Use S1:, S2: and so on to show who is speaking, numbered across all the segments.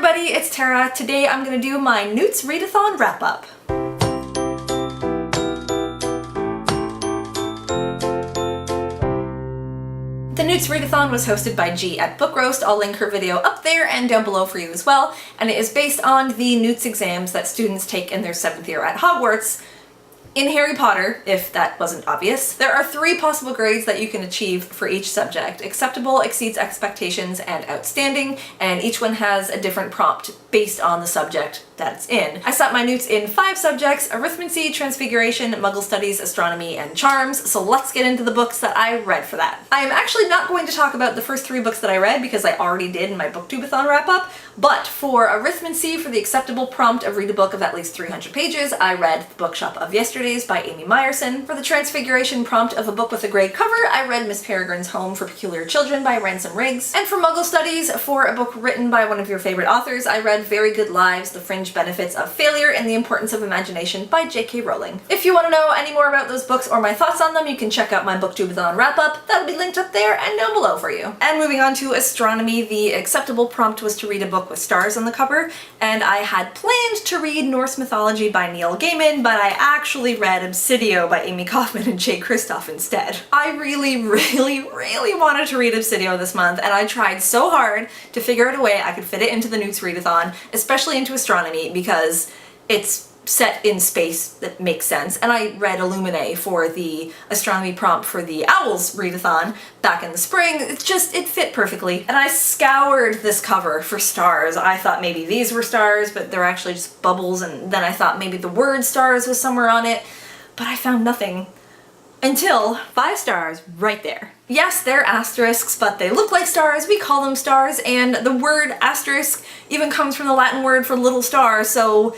S1: everybody, it's Tara. Today I'm going to do my NEWTs Readathon wrap-up. The NEWTs Readathon was hosted by G at Book Roast. I'll link her video up there and down below for you as well, and it is based on the NEWTs exams that students take in their 7th year at Hogwarts. In Harry Potter, if that wasn't obvious, there are 3 possible grades that you can achieve for each subject: acceptable, exceeds expectations, and outstanding, and each one has a different prompt based on the subject that it's in. I sat my NEWTs in 5 subjects: arithmancy, transfiguration, muggle studies, astronomy, and charms, so let's get into the books that I read for that. I am actually not going to talk about the first 3 books that I read because I already did in my Booktubeathon wrap-up, but for arithmancy, for the acceptable prompt of read a book of at least 300 pages, I read The Bookshop of Yesterdays by Amie Meyerson. For the transfiguration prompt of a book with a grey cover, I read Miss Peregrine's Home for Peculiar Children by Ransom. And for muggle studies, for a book written by one of your favorite authors, I read Very Good Lives, The Fringe Benefits of Failure and the Importance of Imagination by J.K. Rowling. If you want to know any more about those books or my thoughts on them, you can check out my Booktubeathon wrap-up. That'll be linked up there and down below for you. And moving on to astronomy, the acceptable prompt was to read a book with stars on the cover, and I had planned to read Norse Mythology by Neil Gaiman, but I actually read Obsidio by Amy Kaufman and Jay Kristoff instead. I really wanted to read Obsidio this month, and I tried so hard to figure out a way I could fit it into the NEWTs Readathon, especially into astronomy, because it's set in space that makes sense, and I read Illuminae for the astronomy prompt for the Owls Readathon back in the spring. It fit perfectly. And I scoured this cover for stars. I thought maybe these were stars, but they're actually just bubbles, and then I thought maybe the word stars was somewhere on it, but I found nothing. Until 5 stars right there. Yes, they're asterisks, but they look like stars, we call them stars, and the word asterisk even comes from the Latin word for little star, so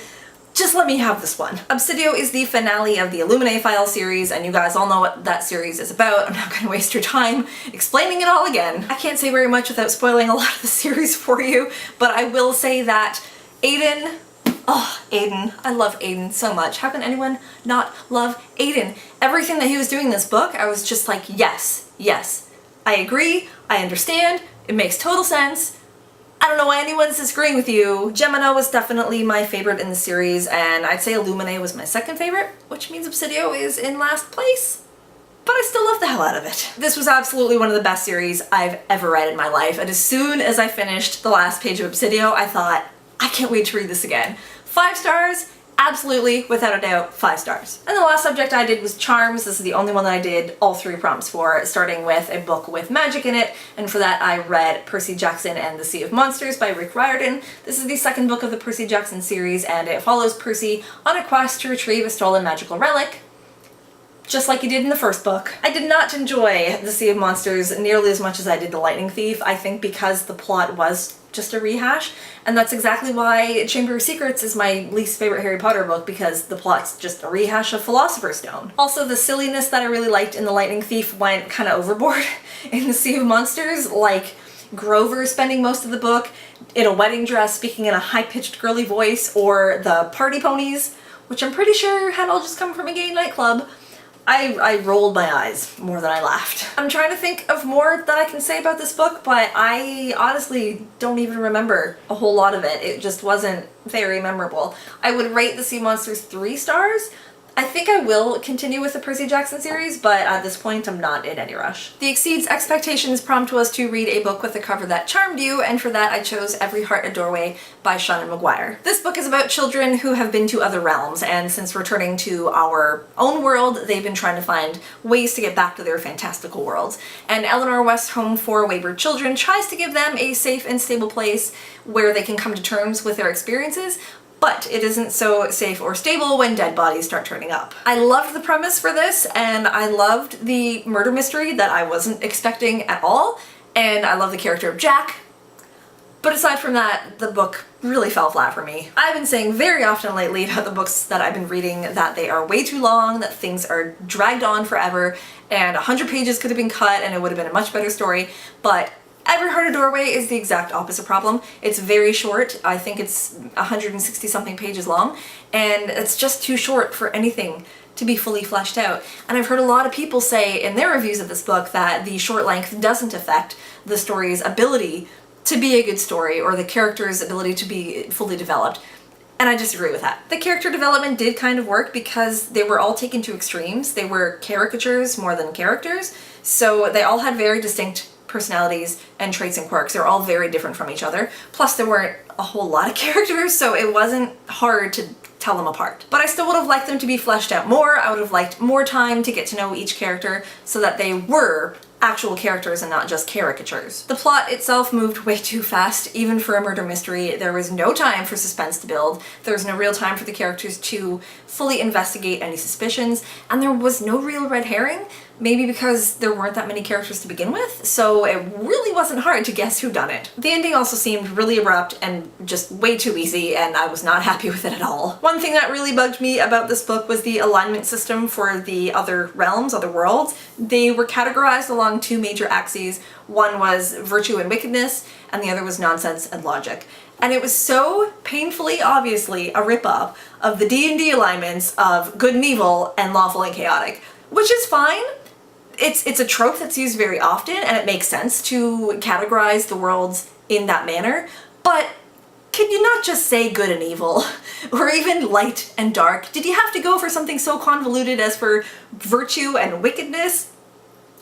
S1: just let me have this one. Obsidio is the finale of the Illuminae file series, and you guys all know what that series is about. I'm not going to waste your time explaining it all again. I can't say very much without spoiling a lot of the series for you, but I will say that Aiden, I love Aiden so much. How can anyone not love Aiden? Everything that he was doing in this book, I was just like, yes, yes. I agree, I understand, it makes total sense. I don't know why anyone's disagreeing with you. Gemina was definitely my favorite in the series, and I'd say Illuminae was my second favorite, which means Obsidio is in last place. But I still love the hell out of it. This was absolutely one of the best series I've ever read in my life, and as soon as I finished the last page of Obsidio, I thought, I can't wait to read this again. 5 stars, absolutely, without a doubt, 5 stars. And the last subject I did was charms. This is the only one that I did all 3 prompts for, starting with a book with magic in it, and for that I read Percy Jackson and the Sea of Monsters by Riordan. This is the 2nd book of the Percy Jackson series, and it follows Percy on a quest to retrieve a stolen magical relic, just like he did in the 1st book. I did not enjoy the Sea of Monsters nearly as much as I did the Lightning Thief, I think because the plot was just a rehash, and that's exactly why Chamber of Secrets is my least favorite Harry Potter book, because the plot's just a rehash of Philosopher's Stone. Also, the silliness that I really liked in The Lightning Thief went kind of overboard in the Sea of Monsters, like Grover spending most of the book in a wedding dress speaking in a high-pitched girly voice, or the party ponies, which I'm pretty sure had all just come from a gay nightclub. I rolled my eyes more than I laughed. I'm trying to think of more that I can say about this book, but I honestly don't even remember a whole lot of it. It just wasn't very memorable. I would rate the Sea Monsters 3 stars. I think I will continue with the Percy Jackson series, but at this point I'm not in any rush. The Exceeds Expectations prompt was to read a book with a cover that charmed you, and for that I chose Every Heart a Doorway by Seanan McGuire. This book is about children who have been to other realms, and since returning to our own world, they've been trying to find ways to get back to their fantastical worlds. And Eleanor West's Home for Wayward Children tries to give them a safe and stable place where they can come to terms with their experiences, but it isn't so safe or stable when dead bodies start turning up. I loved the premise for this, and I loved the murder mystery that I wasn't expecting at all, and I love the character of Jack. But aside from that, the book really fell flat for me. I've been saying very often lately about the books that I've been reading that they are way too long, that things are dragged on forever, and 100 pages could have been cut and it would have been a much better story, but Every Heart a Doorway is the exact opposite problem. It's very short. I think it's 160 something pages long, and it's just too short for anything to be fully fleshed out. And I've heard a lot of people say in their reviews of this book that the short length doesn't affect the story's ability to be a good story or the character's ability to be fully developed. And I disagree with that. The character development did kind of work because they were all taken to extremes. They were caricatures more than characters, so they all had very distinct personalities and traits and quirks. They're all very different from each other. Plus there weren't a whole lot of characters, so it wasn't hard to tell them apart. But I still would have liked them to be fleshed out more. I would have liked more time to get to know each character so that they were actual characters and not just caricatures. The plot itself moved way too fast, even for a murder mystery. There was no time for suspense to build, there was no real time for the characters to fully investigate any suspicions, and there was no real red herring, maybe because there weren't that many characters to begin with, so it really wasn't hard to guess who done it. The ending also seemed really abrupt and just way too easy, and I was not happy with it at all. One thing that really bugged me about this book was the alignment system for the other realms, other worlds. They were categorized along two major axes. One was virtue and wickedness, and the other was nonsense and logic. And it was so painfully, obviously, a rip-off of the D&D alignments of good and evil and lawful and chaotic, which is fine. It's a trope that's used very often, and it makes sense to categorize the worlds in that manner, but can you not just say good and evil? Or even light and dark? Did you have to go for something so convoluted as for virtue and wickedness?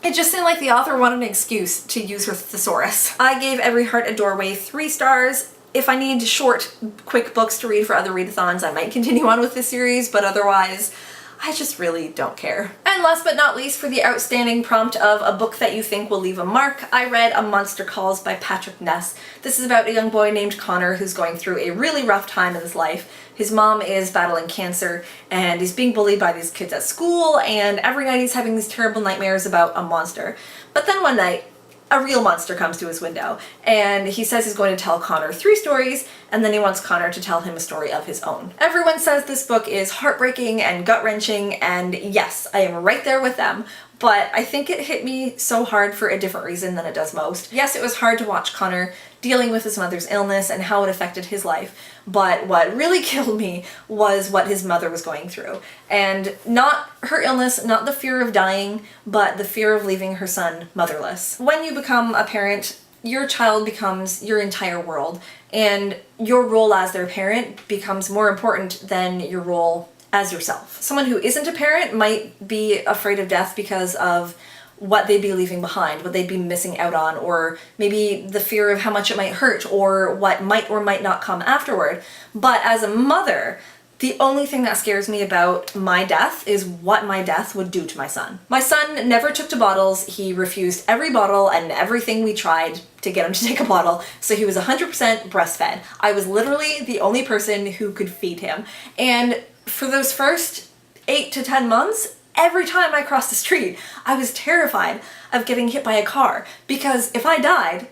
S1: It just seemed like the author wanted an excuse to use her thesaurus. I gave Every Heart a Doorway 3 stars. If I need short, quick books to read for other readathons, I might continue on with this series, but otherwise, I just really don't care. And last but not least, for the outstanding prompt of a book that you think will leave a mark, I read A Monster Calls by Patrick Ness. This is about a young boy named Connor who's going through a really rough time in his life. His mom is battling cancer, and he's being bullied by these kids at school, and every night he's having these terrible nightmares about a monster. But then one night, a real monster comes to his window, and he says he's going to tell Connor 3 stories, and then he wants Connor to tell him a story of his own. Everyone says this book is heartbreaking and gut-wrenching, and yes, I am right there with them, but I think it hit me so hard for a different reason than it does most. Yes, it was hard to watch Connor dealing with his mother's illness and how it affected his life, but what really killed me was what his mother was going through. And not her illness, not the fear of dying, but the fear of leaving her son motherless. When you become a parent, your child becomes your entire world, and your role as their parent becomes more important than your role as yourself. Someone who isn't a parent might be afraid of death because of what they'd be leaving behind, what they'd be missing out on, or maybe the fear of how much it might hurt, or what might or might not come afterward. But as a mother, the only thing that scares me about my death is what my death would do to my son. My son never took to bottles. He refused every bottle and everything we tried to get him to take a bottle, so he was 100% breastfed. I was literally the only person who could feed him. And for those first 8 to 10 months, every time I crossed the street, I was terrified of getting hit by a car, because if I died,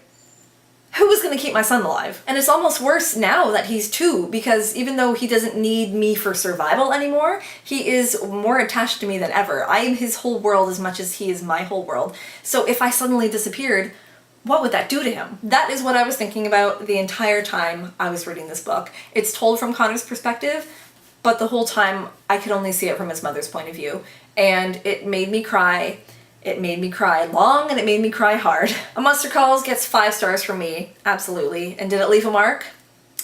S1: who was going to keep my son alive? And it's almost worse now that he's 2, because even though he doesn't need me for survival anymore, he is more attached to me than ever. I am his whole world as much as he is my whole world. So if I suddenly disappeared, what would that do to him? That is what I was thinking about the entire time I was reading this book. It's told from Connor's perspective, but the whole time I could only see it from his mother's point of view. And it made me cry. It made me cry long, and it made me cry hard. A Monster Calls gets 5 stars from me, absolutely. And did it leave a mark?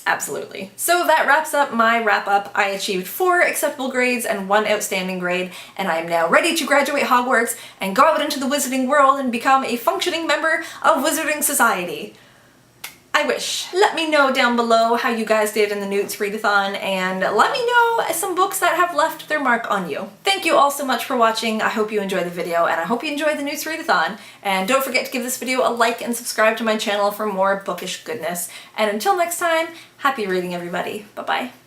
S1: Absolutely. So that wraps up my wrap-up. I achieved 4 acceptable grades and 1 outstanding grade, and I am now ready to graduate Hogwarts and go out into the wizarding world and become a functioning member of Wizarding Society. I wish. Let me know down below how you guys did in the NEWTs Readathon, and let me know some books that have left their mark on you. Thank you all so much for watching. I hope you enjoyed the video, and I hope you enjoyed the NEWTs Readathon. And don't forget to give this video a like and subscribe to my channel for more bookish goodness. And until next time, happy reading, everybody. Bye-bye.